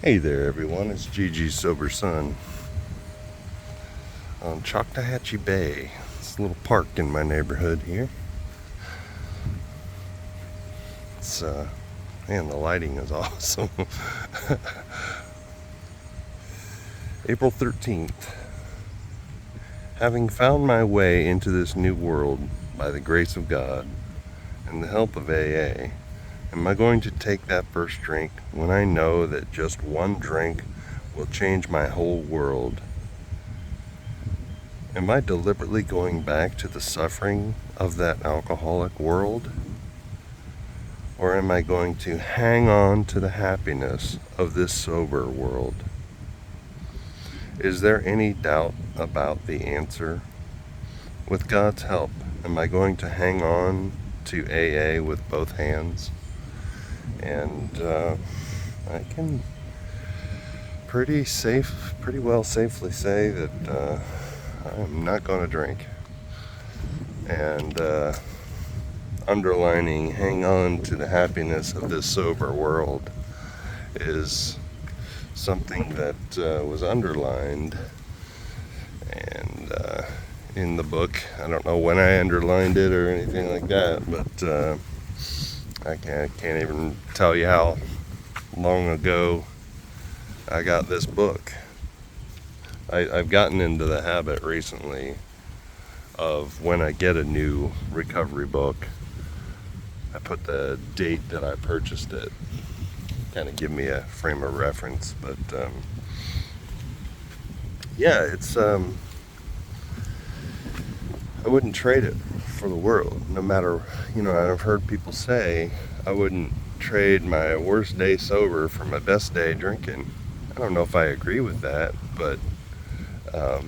Hey there, everyone. It's Gigi's Sober Son on Choctawhatchee Bay. It's a little park in my neighborhood here. It's, man, the lighting is awesome. April 13th. Having found my way into this new world by the grace of God and the help of AA, am I going to take that first drink when I know that just one drink will change my whole world? Am I deliberately going back to the suffering of that alcoholic world? Or am I going to hang on to the happiness of this sober world? Is there any doubt about the answer? With God's help, am I going to hang on to AA with both hands? And I can pretty well safely say that I'm not going to drink. And underlining hang on to the happiness of this sober world is something that was underlined and in the book. I don't know when I underlined it or anything like that, but I can't even tell you how long ago I got this book. I've gotten into the habit recently of when I get a new recovery book, I put the date that I purchased it, kind of give me a frame of reference. But yeah, it's I wouldn't trade it for the world. No matter, I've heard people say I wouldn't trade my worst day sober for my best day drinking. I don't know if I agree with that, but I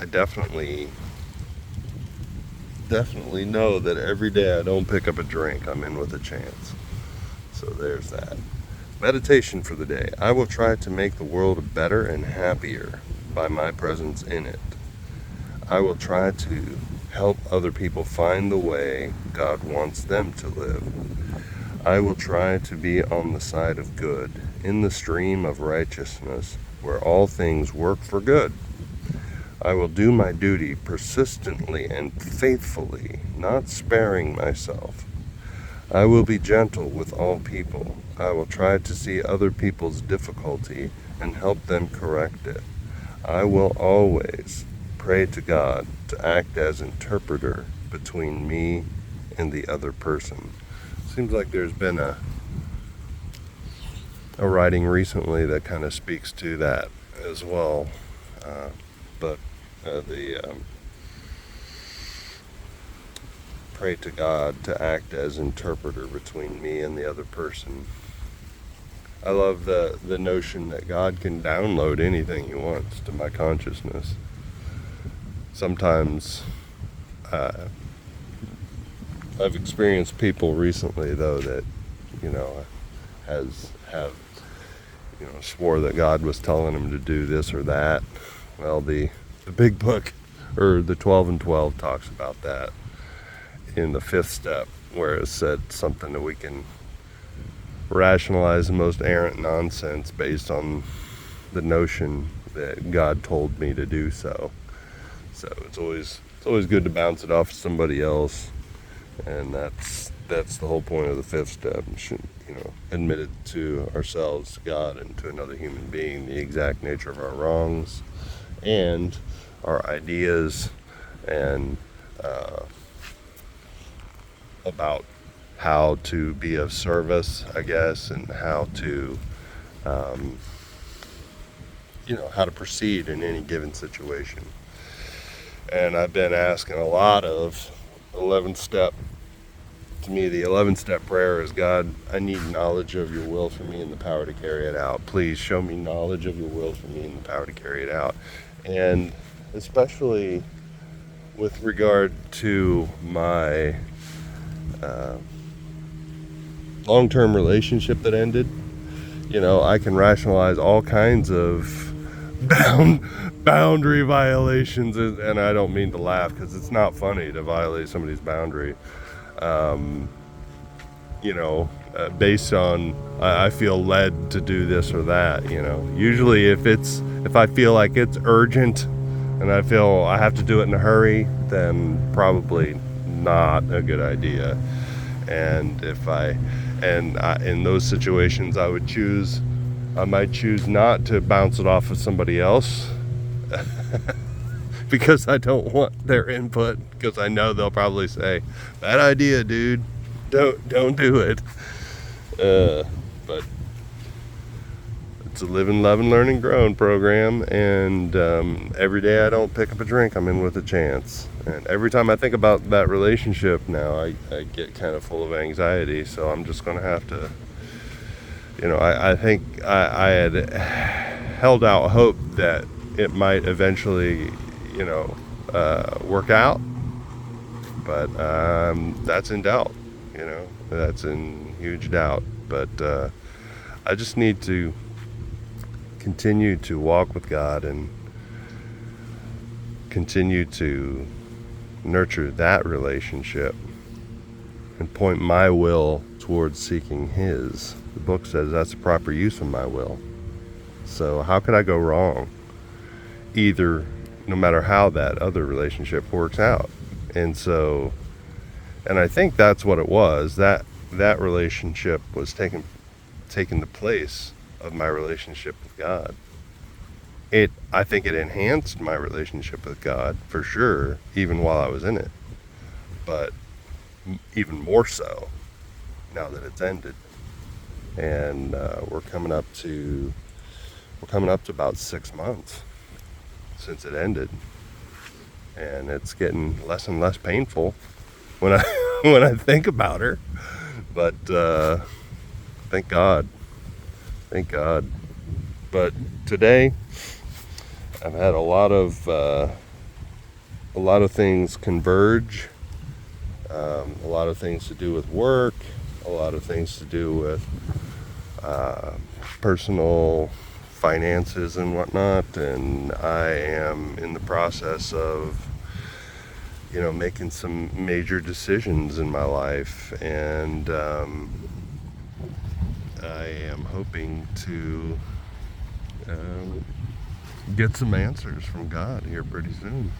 definitely know that every day I don't pick up a drink, I'm in with a chance. So there's that. Meditation for the day. I will try to make the world better and happier by my presence in it. I will try to help other people find the way God wants them to live. I will try to be on the side of good, in the stream of righteousness, where all things work for good. I will do my duty persistently and faithfully, not sparing myself. I will be gentle with all people. I will try to see other people's difficulty and help them correct it. I will always pray to God to act as interpreter between me and the other person. Seems like there's been a writing recently that kind of speaks to that as well. But the pray to God to act as interpreter between me and the other person. I love the notion that God can download anything He wants to my consciousness. Sometimes I've experienced people recently, though, that have swore that God was telling them to do this or that. Well, the big book, or the 12 and 12, talks about that in the 5th step, where it said something that we can rationalize the most errant nonsense based on the notion that God told me to do so. So it's always good to bounce it off of somebody else, and that's the whole point of the 5th step. We should, admit it to ourselves, to God, and to another human being, the exact nature of our wrongs and our ideas, and about how to be of service, I guess, and how to how to proceed in any given situation. And I've been asking a lot of 11th step. To me, the 11th step prayer is, God, I need knowledge of your will for me and the power to carry it out. Please show me knowledge of your will for me and the power to carry it out. And especially with regard to my long-term relationship that ended, I can rationalize all kinds of boundary violations, and I don't mean to laugh because it's not funny to violate somebody's boundary. based on I feel led to do this or that. Usually if I feel like it's urgent and I feel I have to do it in a hurry, then probably not a good idea. And in those situations, I might choose not to bounce it off of somebody else because I don't want their input, because I know they'll probably say, "Bad idea, dude. Don't do it." But it's a live and love and learn and grow program, and every day I don't pick up a drink, I'm in with a chance. And every time I think about that relationship now, I get kind of full of anxiety. So I'm just going to have to, I think I had held out hope that it might eventually, work out. But that's in doubt, that's in huge doubt. But I just need to continue to walk with God and continue to nurture that relationship and point my will towards seeking His. The book says that's the proper use of my will. So how could I go wrong? Either, no matter how that other relationship works out. And I think that's what it was. That relationship was taking the place of my relationship with God. I think it enhanced my relationship with God for sure, even while I was in it. But even more so now that it's ended, and we're coming up to about 6 months since it ended, and it's getting less and less painful when I think about her. But thank God. But today I've had a lot of things converge, a lot of things to do with work, a lot of things to do with personal finances and whatnot, and I am in the process of making some major decisions in my life, and I am hoping to get some answers from God here pretty soon.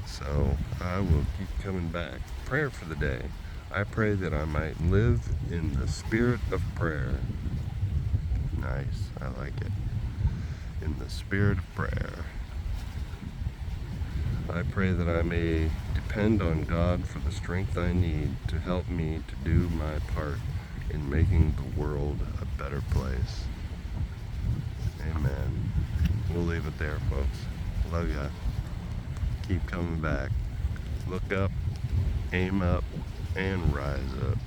So I will keep coming back. Prayer for the day. I pray that I might live in the spirit of prayer. Nice, I like it. In the spirit of prayer. I pray that I may depend on God for the strength I need to help me to do my part in making the world a better place. Amen. We'll leave it there, folks. Love ya. Keep coming back. Look up, aim up, and rise up.